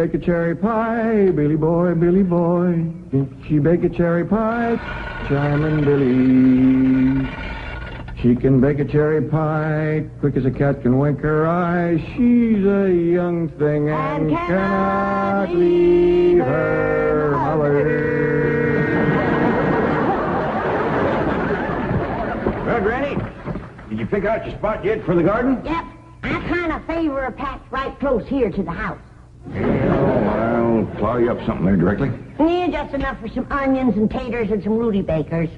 bake a cherry pie? Billy boy, Billy boy. Can she bake a cherry pie? Charming Billy. She can bake a cherry pie, quick as a cat can wink her eye. She's a young thing and cannot leave her mother. Well, Granny, did you pick out your spot yet for the garden? Yep. I kind of favor a patch right close here to the house. I'll plow you up something there directly. Yeah, just enough for some onions and taters and some Rudy Bakers.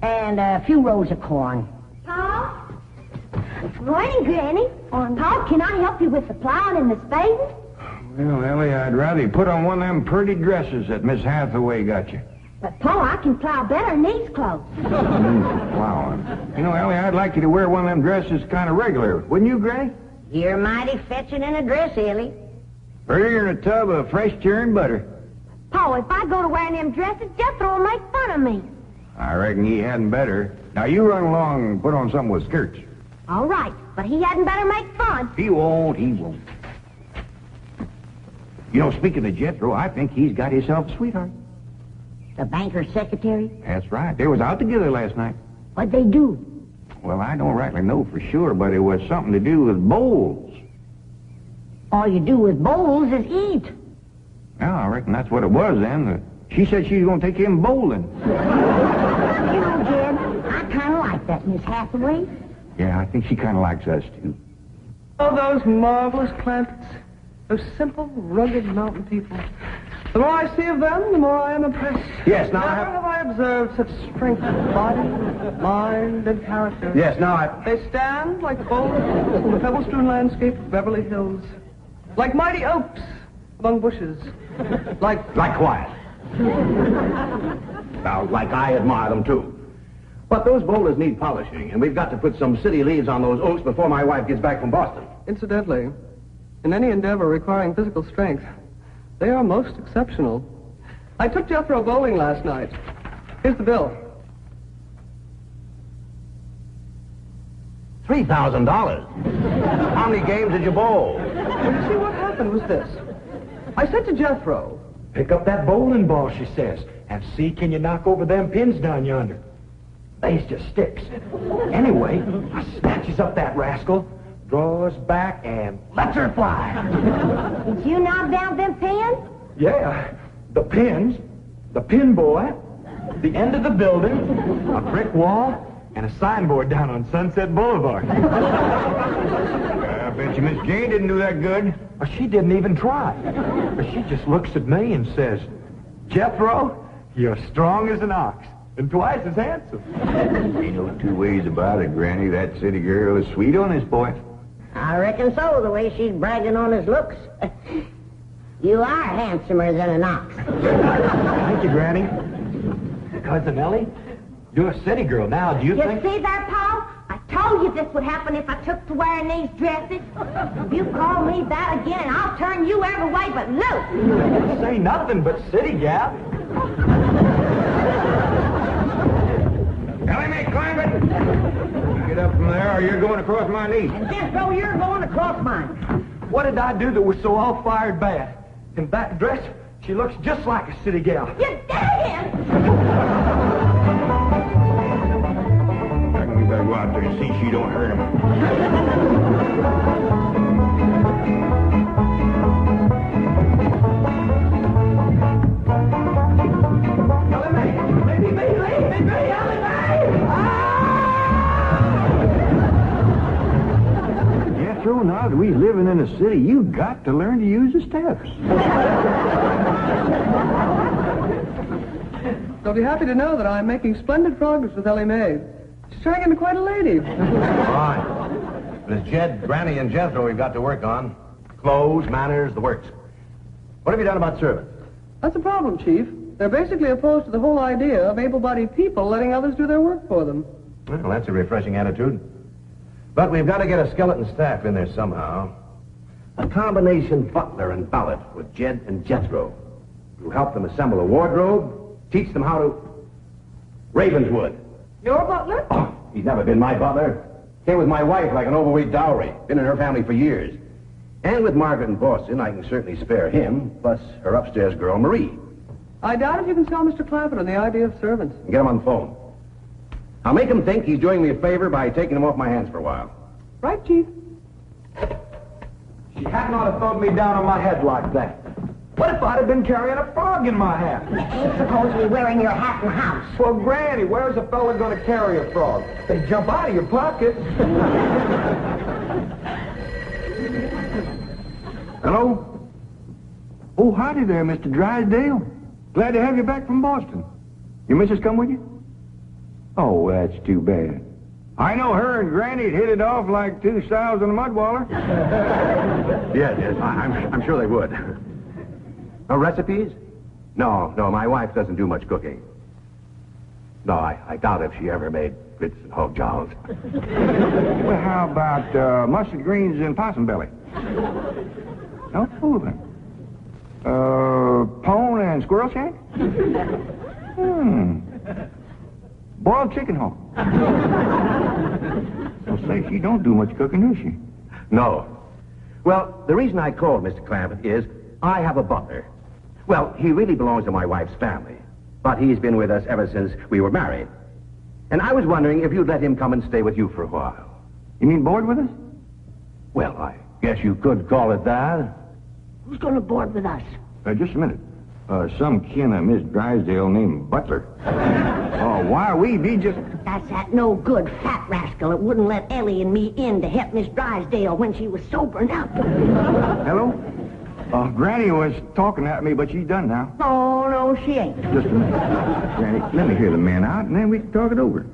And a few rows of corn. Paul? Morning, Granny. Paul, can I help you with the plowing and the spading? Well, Ellie, I'd rather you put on one of them pretty dresses that Miss Hathaway got you. But, Paul, I can plow better in these clothes. Plowing. You know, Ellie, I'd like you to wear one of them dresses kind of regular. Wouldn't you, Granny? You're mighty fetching in a dress, Ellie. Prettier than a tub of fresh churned butter. Paul, if I go to wearing them dresses, Jethro will make fun of me. I reckon he hadn't better. Now, you run along and put on something with skirts. All right, but he hadn't better make fun. He won't, he won't. You know, speaking of Jethro, I think he's got himself a sweetheart. The banker's secretary? That's right. They was out together last night. What'd they do? Well, I don't rightly know for sure, but it was something to do with bowls. All you do with bowls is eat. Yeah, I reckon that's what it was then. She said she was going to take him bowling. You know, Jed, I kind of like that Miss Hathaway. Yeah, I think she kind of likes us, too. Oh, those marvelous plants. Those simple, rugged mountain people. The more I see of them, the more I am impressed. Yes, now Never have I observed such strength of body, mind, and character. Yes, now They stand like boulders in the pebble-strewn landscape of Beverly Hills. Like mighty oaks among bushes. Like quiet. Now, like I admire them, too. But those boulders need polishing, and we've got to put some city leaves on those oaks before my wife gets back from Boston. Incidentally, in any endeavor requiring physical strength, they are most exceptional. I took Jethro bowling last night. Here's the bill. $3,000. How many games did you bowl? Well, you see, what happened was this. I said to Jethro, Pick up that bowling ball, she says, and see can you knock over them pins down yonder. They's just sticks. Anyway, I snatches up that rascal, draws back, and lets her fly. Did you knock down them pins? Yeah, the pins, the pin boy, the end of the building, a brick wall, and a signboard down on Sunset Boulevard. I bet you Miss Jane didn't do that good. Well, she didn't even try. She just looks at me and says, Jethro, you're strong as an ox and twice as handsome. Ain't no two ways about it, Granny. That city girl is sweet on this boy. I reckon so, the way she's bragging on his looks. You are handsomer than an ox. Thank you, Granny. Cousin Ellie, you're a city girl now. Do you think... You see there, Paul? I told you this would happen if I took to wearing these dresses. If you call me that again, I'll turn you every way but loose. Say nothing but city gal. Ellie, mate, climb it. You get up from there or you're going across my knee. And Jethro, you're going across mine. What did I do that was so all-fired bad? In that dress, she looks just like a city gal. You did it! I reckon we better go out there and see she don't hurt him. Jethro, now that we living in a city, you got to learn to use the steps. They'll be happy to know that I'm making splendid progress with Ellie Mae. She's turning into quite a lady. Fine. But it's Jed, Granny, and Jethro we've got to work on. Clothes, manners, the works. What have you done about servants? That's a problem, Chief. They're basically opposed to the whole idea of able-bodied people letting others do their work for them. Well, that's a refreshing attitude. But we've got to get a skeleton staff in there somehow. A combination butler and valet with Jed and Jethro. Who help them assemble a wardrobe, teach them how to... Ravenswood. Your butler? Oh, he's never been my butler. Came with my wife like an overweight dowry. Been in her family for years. And with Margaret in Boston, I can certainly spare him, plus her upstairs girl, Marie. I doubt if you can sell Mr. Clapperton the idea of servants. And get him on the phone. I'll make him think he's doing me a favor by taking him off my hands for a while. Right, Chief? She had not have thrown me down on my head like that. What if I'd have been carrying a frog in my hat? You ain't supposed to be wearing your hat in the house. Well, Granny, where's a fella going to carry a frog? They jump out of your pocket. Hello? Oh, howdy there, Mr. Drysdale. Glad to have you back from Boston. Your missus come with you? Oh, that's too bad. I know her and Granny'd hit it off like two sows in a mud waller. Yes, I'm sure they would. No recipes? No, my wife doesn't do much cooking. No, I doubt if she ever made grits and hog jows. Well, how about mustard greens and possum belly? No fooling. Pone and squirrel shank? Boiled chicken hog. Well, say, she don't do much cooking, does she? No. Well, the reason I called Mr. Clampett is I have a butler. Well, he really belongs to my wife's family, but he's been with us ever since we were married. And I was wondering if you'd let him come and stay with you for a while. You mean board with us? Well, I guess you could call it that. Who's going to board with us? Just a minute. Some kin of Miss Drysdale named Butler. Oh, why, we be just... That's that no good fat rascal that wouldn't let Ellie and me in to help Miss Drysdale when she was sobering up. Hello? Granny was talking at me, but she's done now. Oh, no, she ain't. Just a minute. Granny, let me hear the man out, and then we can talk it over.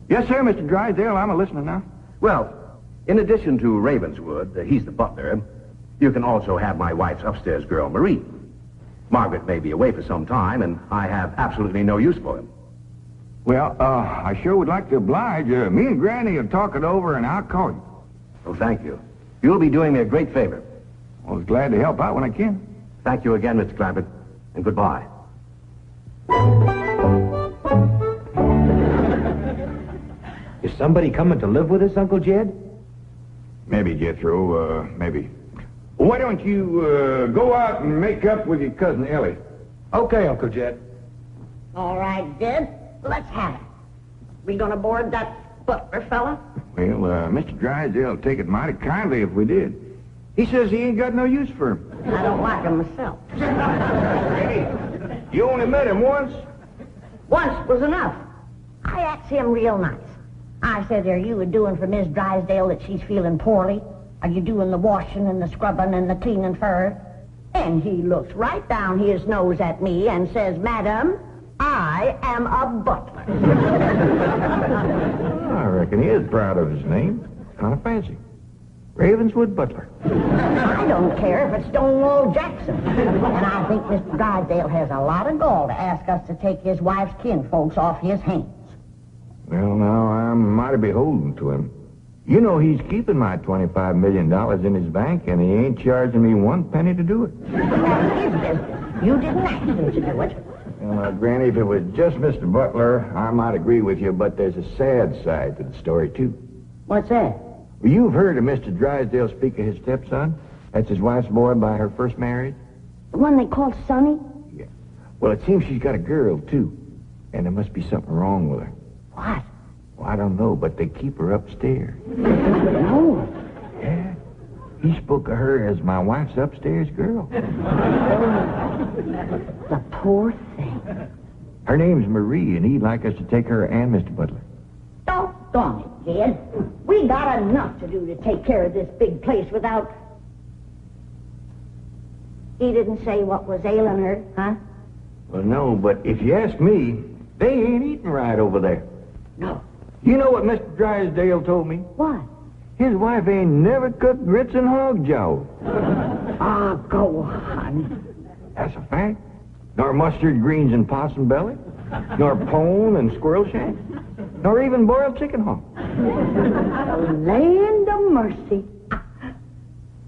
Yes, sir, Mr. Drysdale. I'm a listener now. Well, in addition to Ravenswood, he's the butler, you can also have my wife's upstairs girl, Marie. Margaret may be away for some time, and I have absolutely no use for him. Well, I sure would like to oblige. Me and Granny will talk it over, and I'll call you. Oh, thank you. You'll be doing me a great favor. I was glad to help out when I can. Thank you again, Mr. Clampett, and goodbye. Is somebody coming to live with us, Uncle Jed? Maybe, Jethro, maybe. Well, why don't you go out and make up with your cousin Ellie? Okay, Uncle Jed. All right, Jed. Let's have it. We going to board that butler fella? Well, Mr. Drysdale will take it mighty kindly if we did. He says he ain't got no use for him. I don't like him myself. Hey, you only met him once? Once was enough. I asked him real nice. I said, are you doing for Miss Drysdale that she's feeling poorly? Are you doing the washing and the scrubbing and the cleaning for her? And he looks right down his nose at me and says, Madam, I am a butler. I reckon he is proud of his name. Kind of fancy. Ravenswood Butler. I don't care if it's Stonewall Jackson. And I think Mr. Drysdale has a lot of gall to ask us to take his wife's kinfolks off his hands. Well, now, I'm mighty beholden to him. You know he's keeping my $25 million in his bank, and he ain't charging me one penny to do it. That's his business. You didn't ask him to do it. Well, Granny, if it was just Mr. Butler, I might agree with you, but there's a sad side to the story, too. What's that? Well, you've heard of Mr. Drysdale speak of his stepson? That's his wife's boy by her first marriage? The one they called Sonny? Yeah. Well, it seems she's got a girl, too. And there must be something wrong with her. What? Well, I don't know, but they keep her upstairs. No. Yeah. He spoke of her as my wife's upstairs girl. The poor thing. Her name's Marie, and he'd like us to take her and Mr. Butler. Doggone it, kid. We got enough to do to take care of this big place without... He didn't say what was ailing her, huh? Well, no, but if you ask me, they ain't eating right over there. No. You know what Mr. Drysdale told me? What? His wife ain't never cooked grits and hog jowl. Ah, go on. That's a fact. Nor mustard greens and possum belly. Nor pone and squirrel shank. Nor even boiled chicken hog. Land of mercy.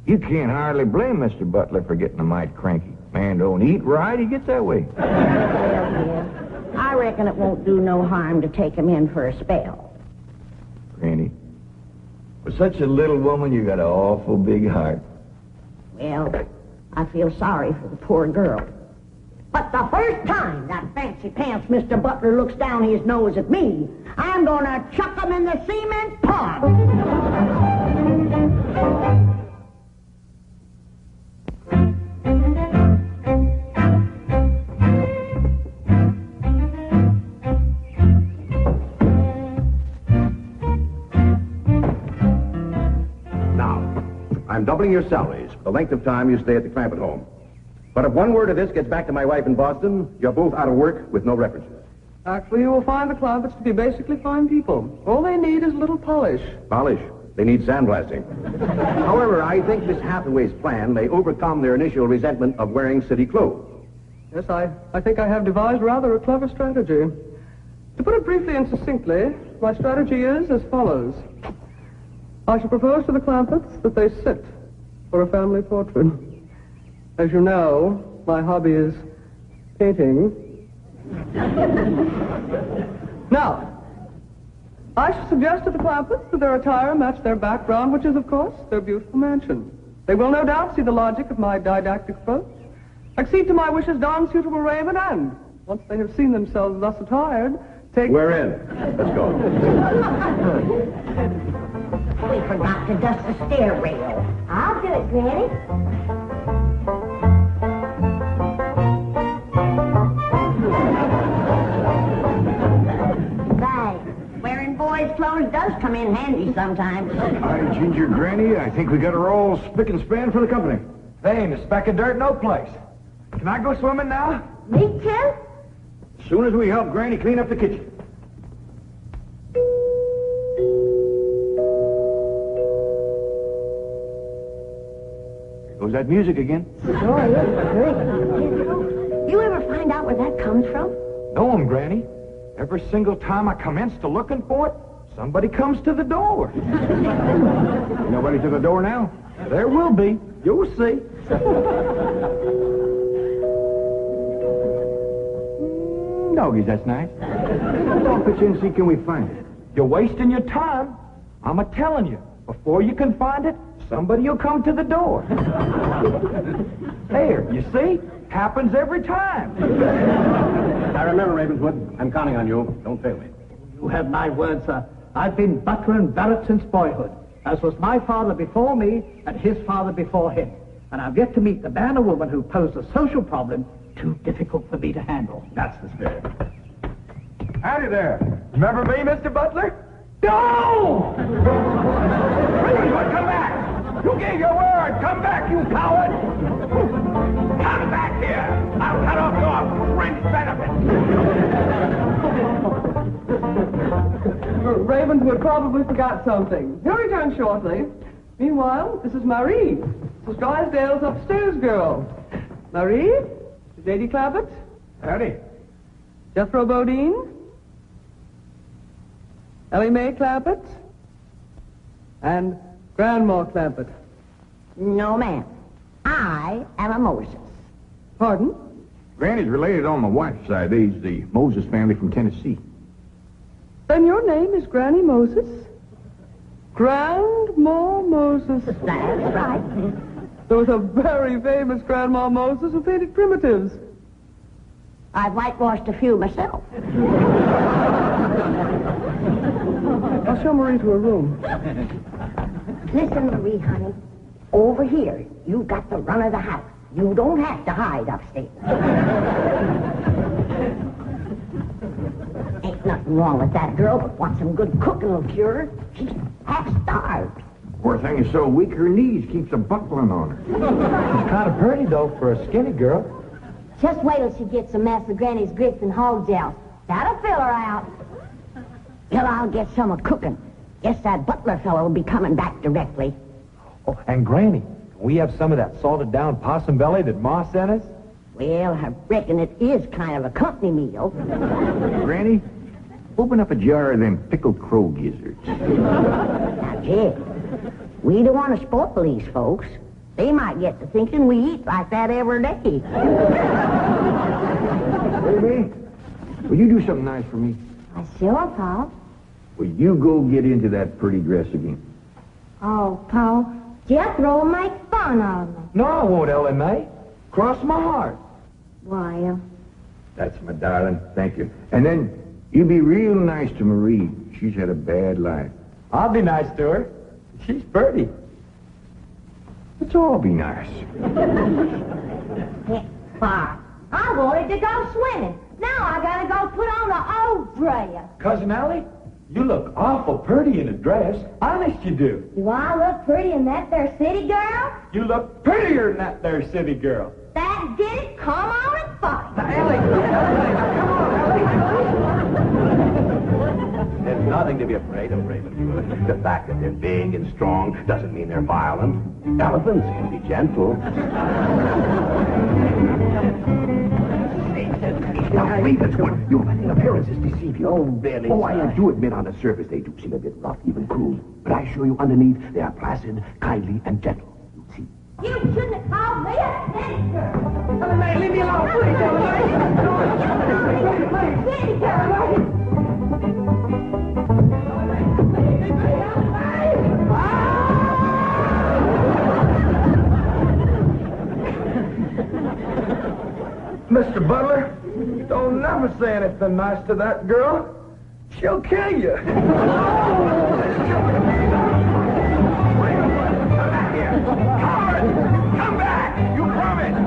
You can't hardly blame Mr. Butler for getting a mite cranky. Man don't eat right, he gets that way. Well, kid, I reckon it won't do no harm to take him in for a spell. Granny, for such a little woman, you got an awful big heart. Well, I feel sorry for the poor girl. But the first time that fancy pants Mr. Butler looks down his nose at me, I'm gonna chuck him in the cement pond. Now, I'm doubling your salaries for the length of time you stay at the Clampett home. But if one word of this gets back to my wife in Boston, you're both out of work with no references. Actually, you will find the Clampetts to be basically fine people. All they need is a little polish. Polish. They need sandblasting. However, I think Miss Hathaway's plan may overcome their initial resentment of wearing city clothes. Yes, I think I have devised rather a clever strategy. To put it briefly and succinctly, my strategy is as follows. I shall propose to the Clampetts that they sit for a family portrait. As you know, my hobby is painting. Now, I shall suggest to the Clampetts that their attire match their background, which is, of course, their beautiful mansion. They will no doubt see the logic of my didactic approach, accede to my wishes, don suitable raiment, and, once they have seen themselves thus attired, take... We're in. Let's go. We forgot to dust the stair rail. I'll do it, Granny. Wearing boys' clothes does come in handy sometimes. Hi, Ginger Granny. I think we got her all spick and span for the company. They ain't a speck of dirt no place. Can I go swimming now? Me too? As soon as we help Granny clean up the kitchen. There goes that music again. You ever find out where that comes from? Know 'em, Granny. Every single time I commence to looking for it, somebody comes to the door. Nobody to the door now? There will be. You'll see. Doggies, that's nice. I'll pitch in and see can we find it. You're wasting your time. I'm a-telling you. Before you can find it, somebody will come to the door. There, you see? Happens every time. I remember, Ravenswood. I'm counting on you. Don't fail me. You have my word, sir. I've been butler and valet since boyhood, as was my father before me and his father before him. And I've yet to meet the man or woman who posed a social problem too difficult for me to handle. That's the spirit. Howdy there. Remember me, Mr. Butler? No! Ravenswood, come back! You gave your word! Come back, you coward! Come back here! I'll cut off your friend's benefit! Ravenswood probably forgot something. He'll return shortly. Meanwhile, this is Marie. This is Drysdale's upstairs girl. Marie? Lady Clampett? Howdy. Jethro Bodine? Ellie Mae Clampett? And Grandma Clampett. No, ma'am. I am a Moses. Pardon? Granny's related on my wife's side. They's the Moses family from Tennessee. Then your name is Granny Moses? Grandma Moses. That's right. There was a very famous Grandma Moses who painted primitives. I've whitewashed a few myself. I'll show Marie to her room. Listen, Marie, honey. Over here, you've got the run of the house. You don't have to hide upstairs. Ain't nothing wrong with that girl, but want some good cooking will cure her. She's half starved. Poor thing is so weak her knees keeps a buckling on her. She's kind of pretty, though, for a skinny girl. Just wait till she gets a mess of Granny's grits and hog gels. That'll fill her out. Till I'll get some of cooking. Guess that butler fellow will be coming back directly. Oh, and Granny, can we have some of that salted down possum belly that Ma sent us? Well, I reckon it is kind of a company meal. Granny, open up a jar of them pickled crow gizzards. Now, Jed, we don't want to spoil these folks. They might get to thinking we eat like that every day. Baby, will you do something nice for me? Sure, Paul. Will you go get into that pretty dress again? Oh, Paul, Jethro will make fun of me. No, I won't, Ellen May. Cross my heart. Why, That's my darling. Thank you. And then you be real nice to Marie. She's had a bad life. I'll be nice to her. She's pretty. Let's all be nice. Bob, I wanted to go swimming. Now I gotta go put on an old dress. Cousin Ellie, you look awful pretty in a dress. Honest you do. Do I look pretty in that there city girl? You look prettier than that there city girl. That did it. Come on and fight. There's nothing to be afraid of, Raven. The fact that they're big and strong doesn't mean they're violent. Elephants can be gentle. Now, Ravenswood, your appearances deceive you. Oh, really, Oh, I sir? do admit on the surface they do seem a bit rough, even cruel. But I assure you underneath they are placid, kindly, and gentle. You see. You shouldn't have called me a city girl. Leave me alone, please, City girl. Mr. Butler, don't never say anything nice to that girl. She'll kill you. Come back! You promised!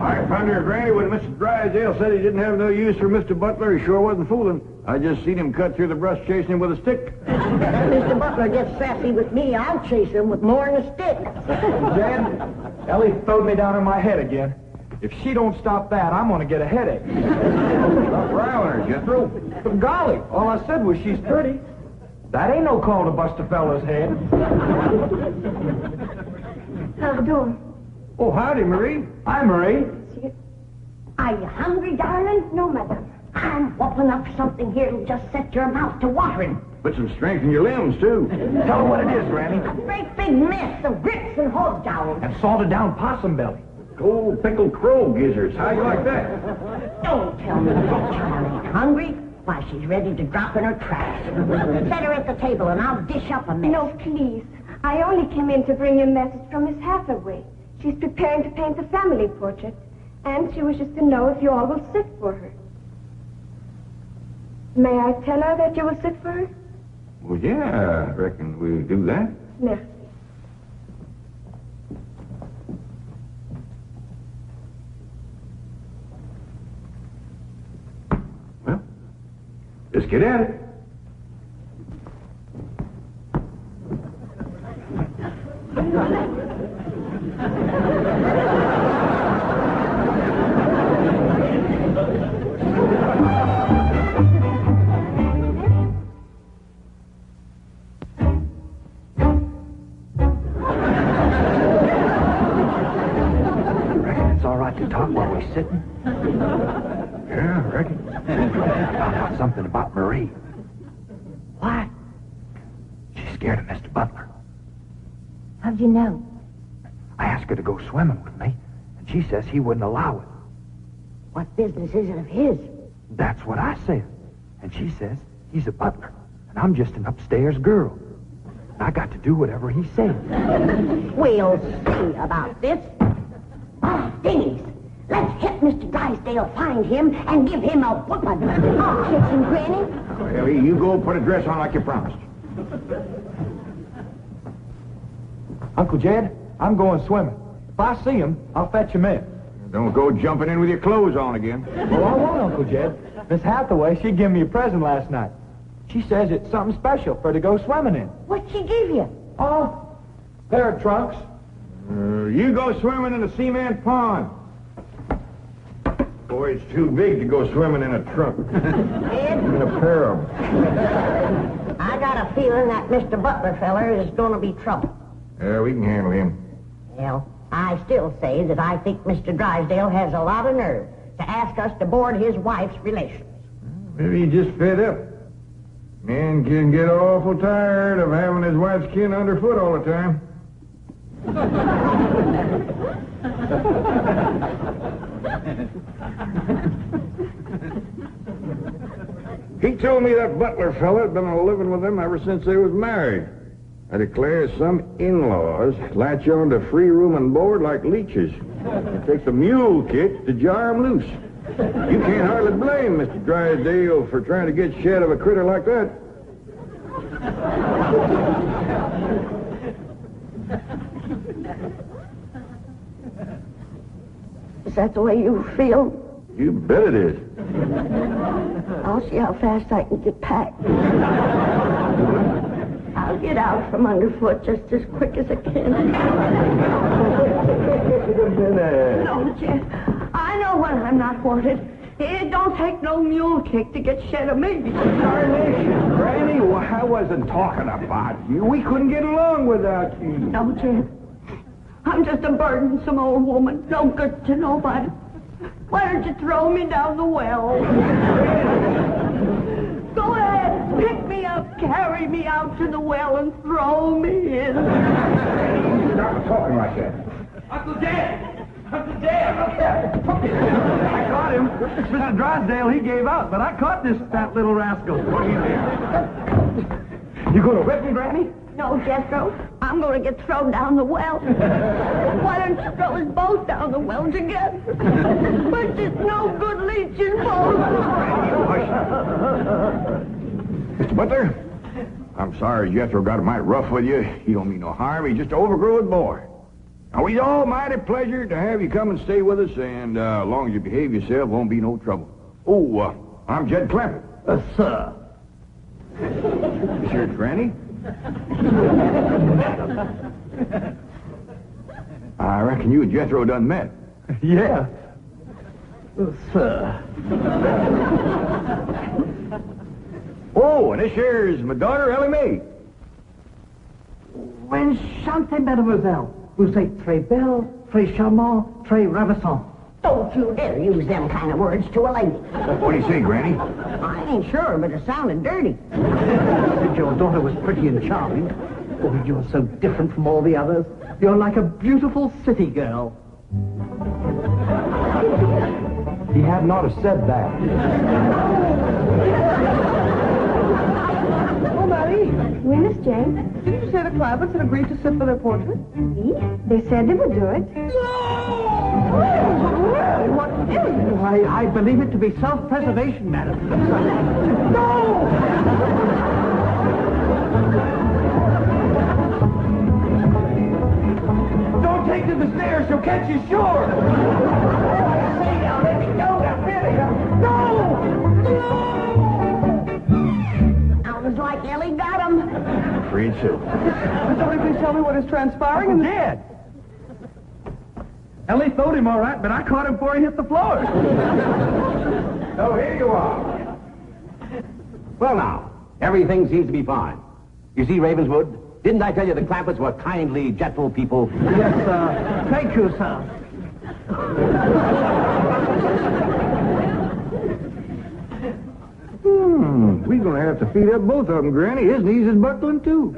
I found her granny when Mr. Drysdale said he didn't have no use for Mr. Butler. He sure wasn't fooling. I just seen him cut through the brush chasing him with a stick. Mr. Butler gets sassy with me, I'll chase him with more than a stick. Dad, Ellie throwed me down on my head again. If she don't stop that, I'm going to get a headache. Stop riling her, Jethro. But golly, all I said was she's pretty. That ain't no call to bust a fella's head. How you doing? Oh, howdy, Marie. Hi, Marie. Are you hungry, darling? No, madam. I'm whopping up something here that'll just set your mouth to watering. Put some strength in your limbs, too. Tell her what it is, Granny. A great big mess of grits and hog jowls. And salted down possum belly. Cold pickled crow gizzards. How you like that? Don't tell me that child ain't hungry. Why, she's ready to drop in her trash. Set her at the table and I'll dish up a mess. No, please. I only came in to bring you a message from Miss Hathaway. She's preparing to paint the family portrait, and she wishes to know if you all will sit for her. May I tell her that you will sit for her? Well, yeah, I reckon we'll do that. Merci. Well, let's get at it. Reckon it's all right to talk while we're sitting? Yeah, I reckon. Found out something about Marie. What? She's scared of Mr. Butler. How'd you know? I asked her to go swimming with me, and she says he wouldn't allow it. What business is it of his? That's what I said. And she says he's a butler, and I'm just an upstairs girl. And I got to do whatever he says. We'll see about this. Oh, dingies. Let's help Mr. Drysdale find him and give him a whooping. Oh, kitchen granny. Well, you go put a dress on like you promised. Uncle Jed, I'm going swimming. If I see him, I'll fetch him in. Don't go jumping in with your clothes on again. Well, I won't, Uncle Jed. Miss Hathaway, she gave me a present last night. She says it's something special for her to go swimming in. What'd she give you? Oh, pair of trunks. You go swimming in the cement pond. Boy, it's too big to go swimming in a trunk. Ed, In a pair of them. I got a feeling that Mr. Butler feller is going to be trouble. Yeah, we can handle him. Well, I still say that I think Mr. Drysdale has a lot of nerve to ask us to board his wife's relations. Maybe he just fed up. Man can get awful tired of having his wife's kin underfoot all the time. He told me that butler fella had been living with them ever since they was married. I declare some in-laws latch on to free room and board like leeches. It takes a mule kick to jar 'em loose. You can't hardly blame Mr. Drysdale for trying to get shed of a critter like that. Is that the way you feel? You bet it is. I'll see how fast I can get packed. I'll get out from underfoot just as quick as I can. No, Jeff. I know when I'm not wanted. It don't take no mule kick to get shed of me. Darnation, Granny, I wasn't talking about you. We couldn't get along without you. No, Jeff. I'm just a burdensome old woman, no good to nobody. Why don't you throw me down the well? Go ahead, pick me up, carry me out to the well, and throw me in. Stop talking like that. Uncle Dan! Uncle Dan! I caught him. Mr. Drysdale, he gave out, but I caught this fat little rascal. What are you doing? You going to whip me, Granny? No, Jethro, I'm going to get thrown down the well. Why don't you throw us both down the well together? But it's no good leeching both. Mr. Butler, I'm sorry Jethro got mighty rough with you. He don't mean no harm. He's just an overgrown boy. Now, we's all mighty pleasure to have you come and stay with us, and as long as you behave yourself, won't be no trouble. Oh, I'm Jed Clampett. Sir. This here's Granny. I reckon you and Jethro done met. Yeah. Sir. Oh, and this here's my daughter, Ellie Mae. Enchantée, mademoiselle. Vous êtes très belle, très charmant, très ravissant. Don't you dare use them kind of words to a lady. What do you say, Granny? I ain't sure, but it sounded dirty. Said your daughter was pretty and charming. Oh, you're so different from all the others. You're like a beautiful city girl. He had not have said that. Oh, Marie, Oui, Miss Jane. didn't you say the Clampetts had agreed to sit for their portrait? Oui, they said they would do it. What is it? I believe it to be self-preservation, madam. No! Don't take to the stairs, she'll catch you sure! Say now, let me go, now, really. No! Sounds like Ellie got him. Afraid so. Could somebody please tell me what is transpiring in the... Dead. Ellie throwed him all right, but I caught him before he hit the floor. So here you are. Well, now, everything seems to be fine. You see, Ravenswood, didn't I tell you the Clampetts were kindly, gentle people? Yes, sir. Thank you, sir. We're going to have to feed up both of them, Granny. His knees is buckling, too.